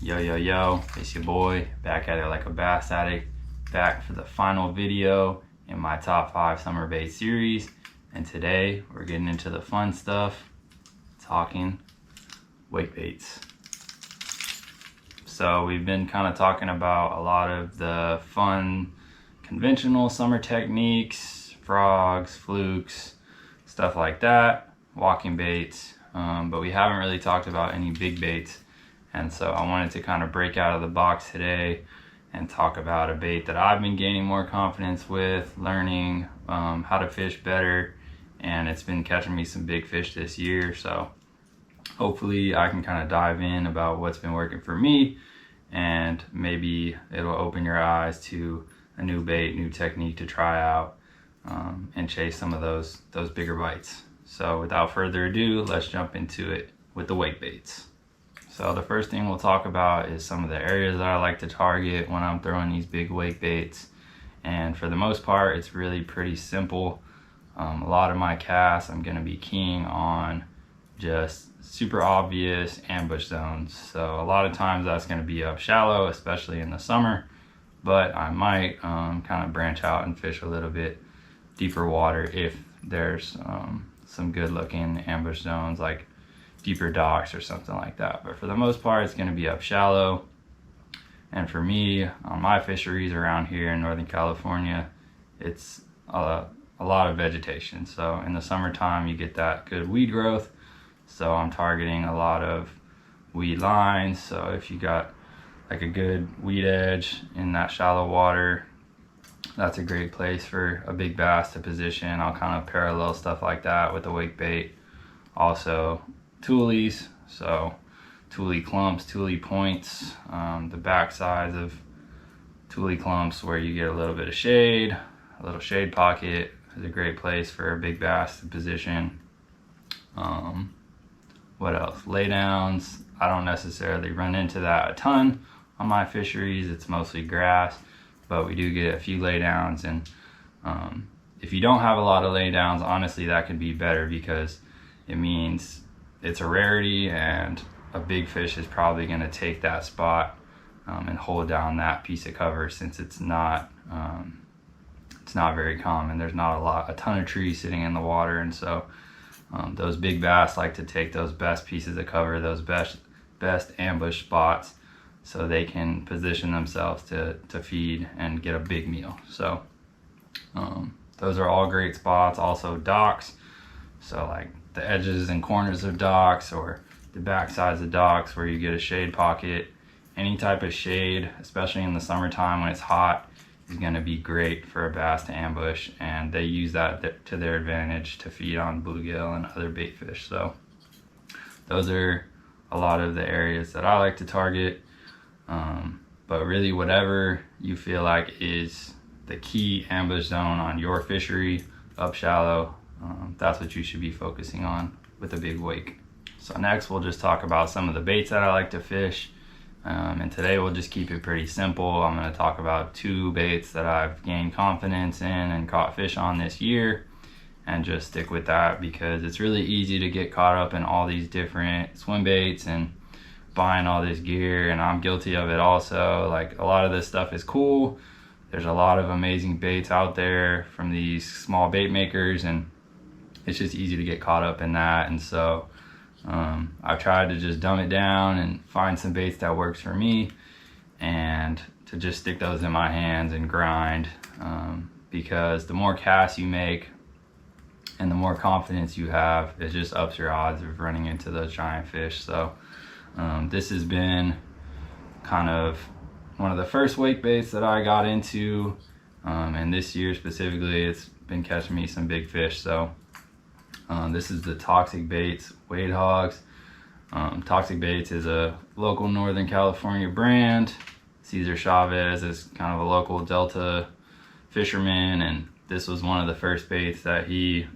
Yo, yo, yo, it's your boy, back at it like a bass addict, back for the final video in my top 5 summer bait series. And today we're getting into the fun stuff, talking wake baits. So we've been kind of talking about a lot of the fun conventional summer techniques, frogs, flukes, stuff like that, walking baits, but we haven't really talked about any big baits. And so I wanted to kind of break out of the box today and talk about a bait that I've been gaining more confidence with, learning how to fish better, and it's been catching me some big fish this year. So hopefully I can kind of dive in about what's been working for me, and maybe it'll open your eyes to a new bait, new technique to try out, and chase some of those bigger bites. So without further ado, let's jump into it with the wake baits. So the first thing we'll talk about is some of the areas that I like to target when I'm throwing these big wake baits. And for the most part, it's really pretty simple. A lot of my casts, I'm gonna be keying on just super obvious ambush zones. So a lot of times that's gonna be up shallow, especially in the summer, but I might kind of branch out and fish a little bit deeper water if there's some good looking ambush zones, like deeper docks or something like that. But for the most part, it's going to be up shallow. And for me, on my fisheries around here in Northern California, it's a lot of vegetation. So in the summertime, you get that good weed growth. So I'm targeting a lot of weed lines. So if you got like a good weed edge in that shallow water, that's a great place for a big bass to position. I'll kind of parallel stuff like that with the wake bait. Also toolies, so toolie clumps, toolie points, the back sides of toolie clumps where you get a little bit of shade, a little shade pocket is a great place for a big bass to position. What else? Laydowns, I don't necessarily run into that a ton on my fisheries. It's mostly grass, but we do get a few laydowns, and if you don't have a lot of laydowns, honestly that could be better, because it means it's a rarity and a big fish is probably going to take that spot and hold down that piece of cover, since it's not very common. There's not a ton of trees sitting in the water, and so those big bass like to take those best pieces of cover, those best ambush spots, so they can position themselves to feed and get a big meal. So those are all great spots. Also docks, so like the edges and corners of docks or the back sides of docks where you get a shade pocket. Any type of shade, especially in the summertime when it's hot, is going to be great for a bass to ambush, and they use that to their advantage to feed on bluegill and other bait fish. So those are a lot of the areas that I like to target, but really whatever you feel like is the key ambush zone on your fishery up shallow, that's what you should be focusing on with a big wake. So next we'll just talk about some of the baits that I like to fish, and today we'll just keep it pretty simple. I'm going to talk about 2 baits that I've gained confidence in and caught fish on this year, and just stick with that, because it's really easy to get caught up in all these different swim baits and buying all this gear, and I'm guilty of it also. Like, a lot of this stuff is cool. There's a lot of amazing baits out there from these small bait makers, and it's just easy to get caught up in that. And so I've tried to just dumb it down and find some baits that works for me, and to just stick those in my hands and grind, because the more casts you make and the more confidence you have, it just ups your odds of running into those giant fish. So this has been kind of one of the first wake baits that I got into, and this year specifically it's been catching me some big fish. So this is the Toxic Baits Wade Hoggs. Toxic Baits is a local Northern California brand. Cesar Chavez is kind of a local Delta fisherman, and this was one of the first baits that he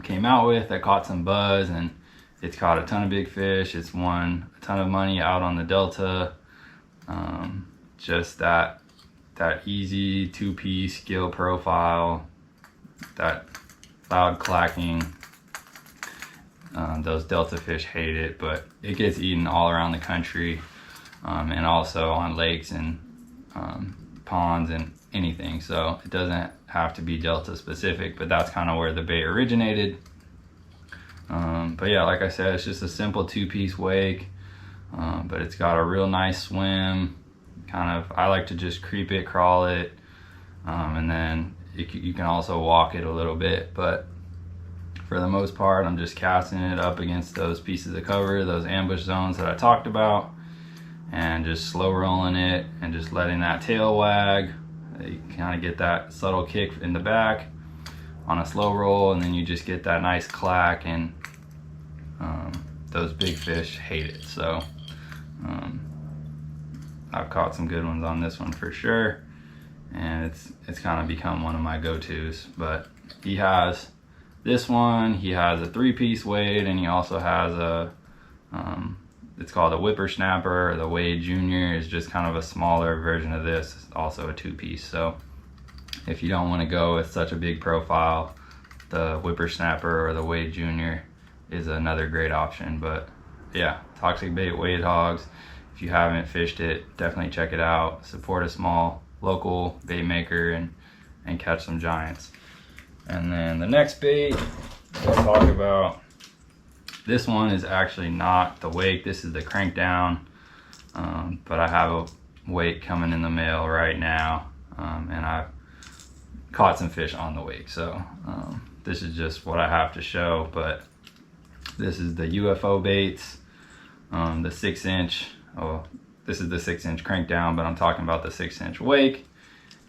came out with that caught some buzz, and it's caught a ton of big fish. It's won a ton of money out on the Delta. Just that easy 2-piece gill profile, that loud clacking, Those delta fish hate it, but it gets eaten all around the country, and also on lakes and ponds and anything. So it doesn't have to be delta specific, but that's kind of where the bait originated. But yeah, like I said, it's just a simple 2-piece wake, but it's got a real nice swim. Kind of, I like to just creep it, crawl it, and then you can also walk it a little bit, but for the most part, I'm just casting it up against those pieces of cover, those ambush zones that I talked about, and just slow rolling it and just letting that tail wag. You kind of get that subtle kick in the back on a slow roll, and then you just get that nice clack, and those big fish hate it. So I've caught some good ones on this one for sure, and it's kind of become one of my go-tos. But he has this one, he has a 3-piece weight, and he also has a it's called a whippersnapper, or the Wade Junior is just kind of a smaller version of this. It's also a 2-piece. So if you don't want to go with such a big profile, the whippersnapper or the Wade Junior is another great option. But yeah, Toxic Bait Wade Hoggs, if you haven't fished it, definitely check it out. Support a small local bait maker and catch some giants. And then the next bait we'll talk about, this one is actually not the wake, this is the crank down, but I have a wake coming in the mail right now, and I've caught some fish on the wake. So this is just what I have to show, but this is the UFO baits, the 6-inch, this is the 6-inch crank down, but I'm talking about the 6-inch wake.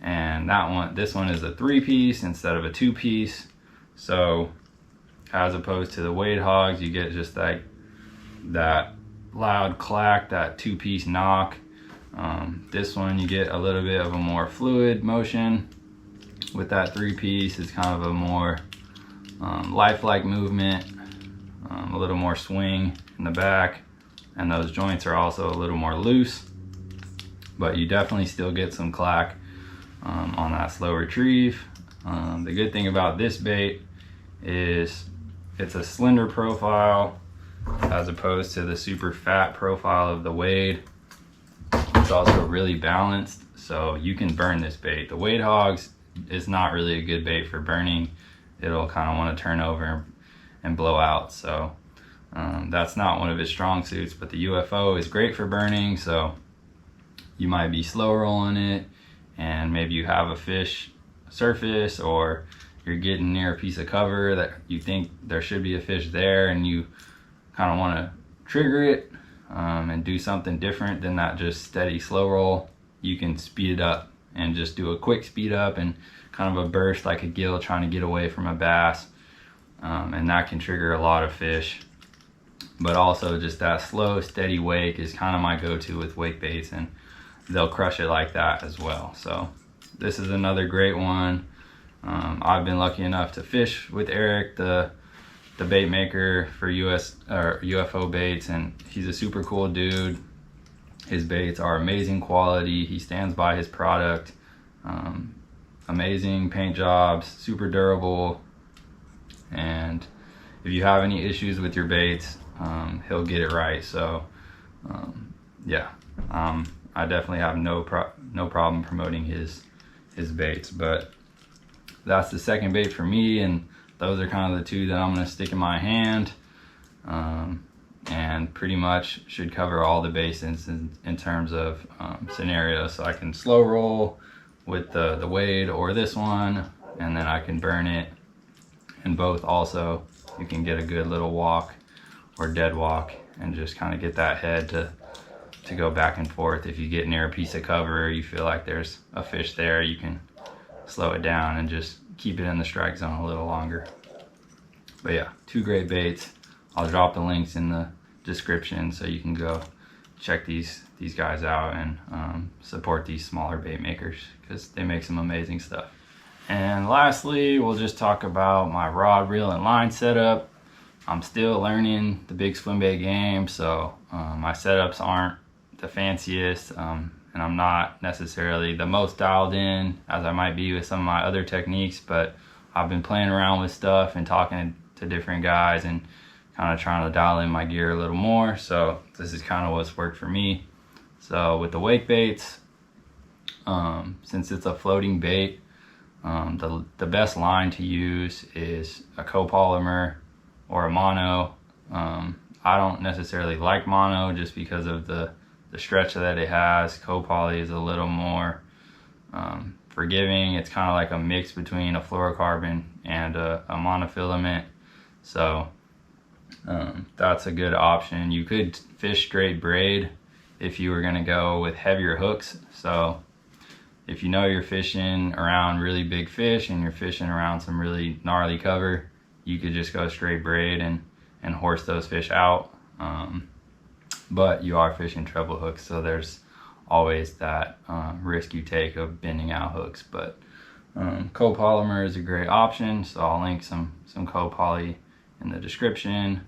And this one is a 3-piece instead of a 2-piece. So as opposed to the Wade Hoggs, you get just like that loud clack, that 2-piece knock. This one you get a little bit of a more fluid motion. With that 3-piece, it's kind of a more lifelike movement, a little more swing in the back, and those joints are also a little more loose, but you definitely still get some clack on that slow retrieve. The good thing about this bait is it's a slender profile as opposed to the super fat profile of the Wade. It's also really balanced, so you can burn this bait. The Wade Hoggs is not really a good bait for burning. It'll kind of want to turn over and blow out, so that's not one of its strong suits. But the UFO is great for burning, so you might be slow rolling it and maybe you have a fish surface, or you're getting near a piece of cover that you think there should be a fish there, and you kind of want to trigger it and do something different than that just steady slow roll. You can speed it up and just do a quick speed up and kind of a burst like a gill trying to get away from a bass, and that can trigger a lot of fish. But also just that slow steady wake is kind of my go-to with wake baits, and they'll crush it like that as well. So this is another great one. I've been lucky enough to fish with Eric, the bait maker for UFO baits, and he's a super cool dude. His baits are amazing quality. He stands by his product. Amazing paint jobs, super durable, and if you have any issues with your baits, he'll get it right. So yeah, I definitely have no problem promoting his baits. But that's the second bait for me, and those are kind of the two that I'm going to stick in my hand, and pretty much should cover all the basins in terms of scenarios. So I can slow roll with the Wade or this one, and then I can burn it. And both also, you can get a good little walk or dead walk and just kind of get that head to go back and forth. If you get near a piece of cover or you feel like there's a fish there, you can slow it down and just keep it in the strike zone a little longer. But yeah, two great baits. I'll drop the links in the description so you can go check these guys out and support these smaller bait makers, because they make some amazing stuff. And lastly, we'll just talk about my rod, reel, and line setup. I'm still learning the big swim bait game, so my setups aren't the fanciest, and I'm not necessarily the most dialed in as I might be with some of my other techniques, but I've been playing around with stuff and talking to different guys and kind of trying to dial in my gear a little more. So this is kind of what's worked for me. So with the wake baits, since it's a floating bait, the best line to use is a copolymer or a mono. I don't necessarily like mono just because of the stretch that it has. Copoly is a little more forgiving. It's kind of like a mix between a fluorocarbon and a monofilament. So that's a good option. You could fish straight braid if you were going to go with heavier hooks. So if you know you're fishing around really big fish and you're fishing around some really gnarly cover, you could just go straight braid and horse those fish out. But you are fishing treble hooks, so there's always that risk you take of bending out hooks. But copolymer is a great option, so I'll link some copoly in the description.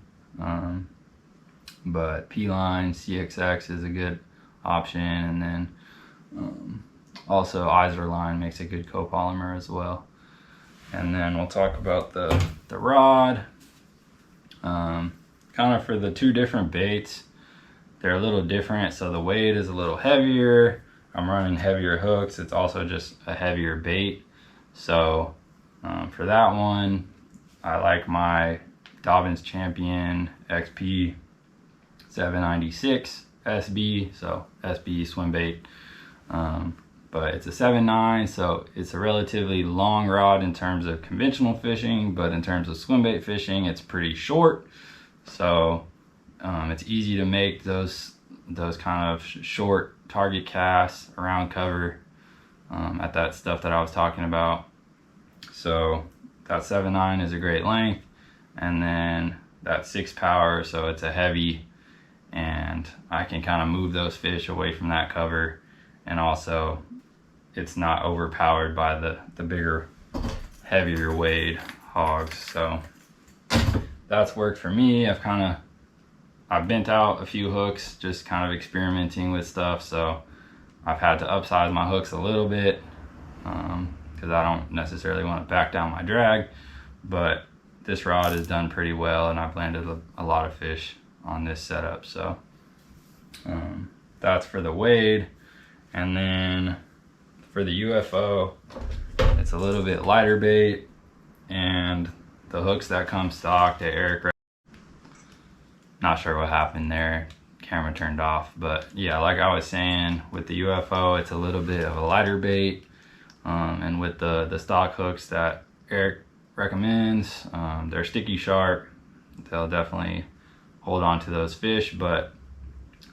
But P-line CXX is a good option, and then also Izerline makes a good copolymer as well. And then we'll talk about the rod. Kind of for the two different baits, they're a little different. So the weight is a little heavier. I'm running heavier hooks. It's also just a heavier bait. So for that one, I like my Dobyns Champion XP 796 SB. So SB Swimbait. But it's a 7.9, so it's a relatively long rod in terms of conventional fishing, but in terms of swimbait fishing, it's pretty short. So it's easy to make those kind of short target casts around cover at that stuff that I was talking about. So that 7.9 is a great length, and then that 6 power, so it's a heavy, and I can kind of move those fish away from that cover, and also it's not overpowered by the bigger, heavier weight hogs. So that's worked for me. I've bent out a few hooks, just kind of experimenting with stuff. So I've had to upsize my hooks a little bit because I don't necessarily want to back down my drag. But this rod has done pretty well, and I've landed a lot of fish on this setup. So that's for the wade. And then for the UFO, it's a little bit lighter bait, and the hooks that come stock that Eric, not sure what happened there, camera turned off, but yeah, like I was saying, with the UFO, it's a little bit of a lighter bait, and with the stock hooks that Eric recommends, they're sticky sharp. They'll definitely hold on to those fish, but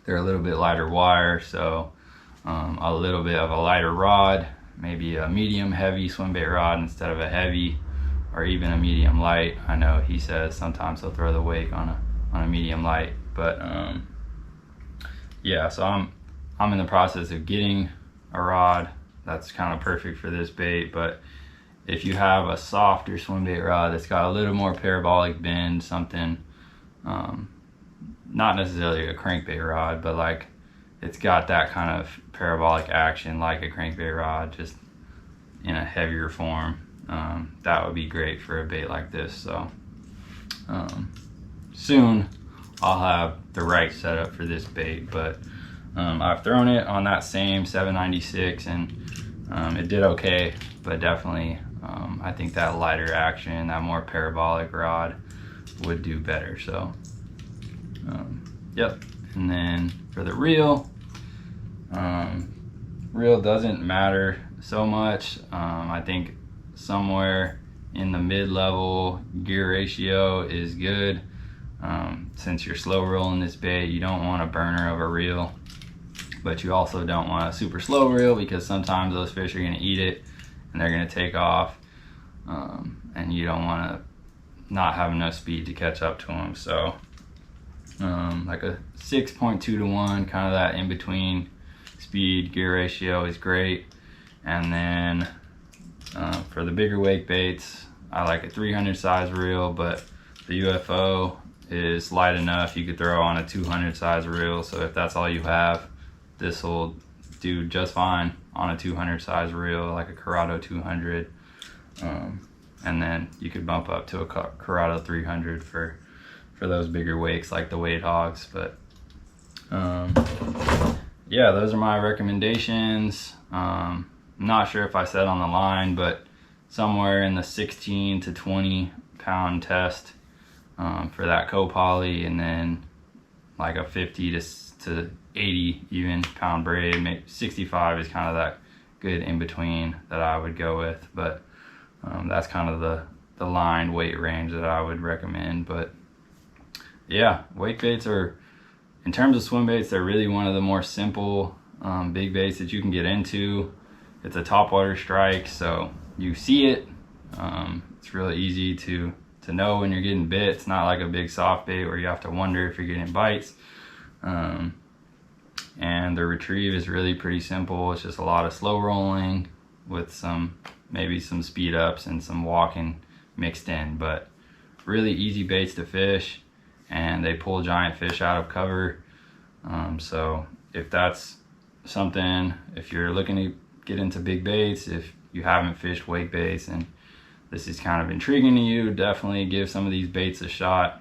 they're a little bit lighter wire, so a little bit of a lighter rod, maybe a medium heavy swimbait rod instead of a heavy, or even a medium light. I know he says sometimes he'll throw the wake on a medium light, but yeah, so I'm in the process of getting a rod that's kind of perfect for this bait. But if you have a softer swimbait rod that's got a little more parabolic bend, something not necessarily a crankbait rod, but like it's got that kind of parabolic action like a crankbait rod, just in a heavier form, that would be great for a bait like this. So soon I'll have the right setup for this bait, but I've thrown it on that same 796 and it did okay, but definitely I think that lighter action, that more parabolic rod would do better. So yep. And then for the reel, reel doesn't matter so much. I think somewhere in the mid-level gear ratio is good. Since you're slow rolling this bait, you don't want a burner of a reel, but you also don't want a super slow reel, because sometimes those fish are going to eat it and they're going to take off, and you don't want to not have enough speed to catch up to them. So like a 6.2 to 1, kind of that in between speed gear ratio is great. And then for the bigger wake baits, I like a 300 size reel, but the UFO is light enough you could throw on a 200 size reel. So if that's all you have, this will do just fine on a 200 size reel, like a Curado 200. And then you could bump up to a Curado 300 for those bigger wakes like the weight hogs. But yeah, those are my recommendations. Not sure if I said on the line, but somewhere in the 16 to 20 pound test for that co-poly, and then like a 50 to 80 even pound braid. Maybe 65 is kind of that good in between that I would go with, but that's kind of the line weight range that I would recommend. But yeah, wake baits are, in terms of swim baits, they're really one of the more simple big baits that you can get into. It's a topwater strike, so you see it. It's really easy to know when you're getting bit. It's not like a big soft bait where you have to wonder if you're getting bites. And the retrieve is really pretty simple. It's just a lot of slow rolling with maybe some speed ups and some walking mixed in, but really easy baits to fish, and they pull giant fish out of cover. So if that's something, if you're looking to get into big baits, if you haven't fished wake baits and this is kind of intriguing to you, definitely give some of these baits a shot.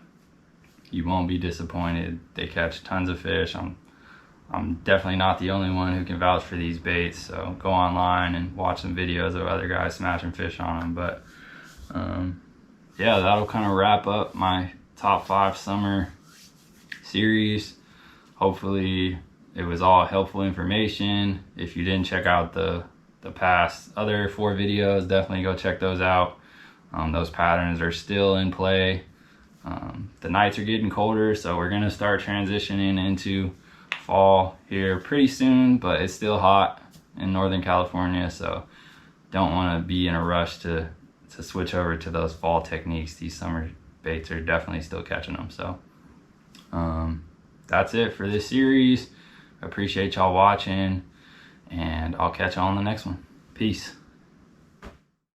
You won't be disappointed. They catch tons of fish. I'm definitely not the only one who can vouch for these baits, so go online and watch some videos of other guys smashing fish on them. But yeah, that'll kind of wrap up my top 5 summer series. Hopefully it was all helpful information. If you didn't check out the past other 4 videos, definitely go check those out. Those patterns are still in play. The nights are getting colder, so we're gonna start transitioning into fall here pretty soon, but it's still hot in Northern California, so don't want to be in a rush to switch over to those fall techniques. These summer baits are definitely still catching them. So that's it for this series. I appreciate y'all watching, and I'll catch y'all on the next one. Peace.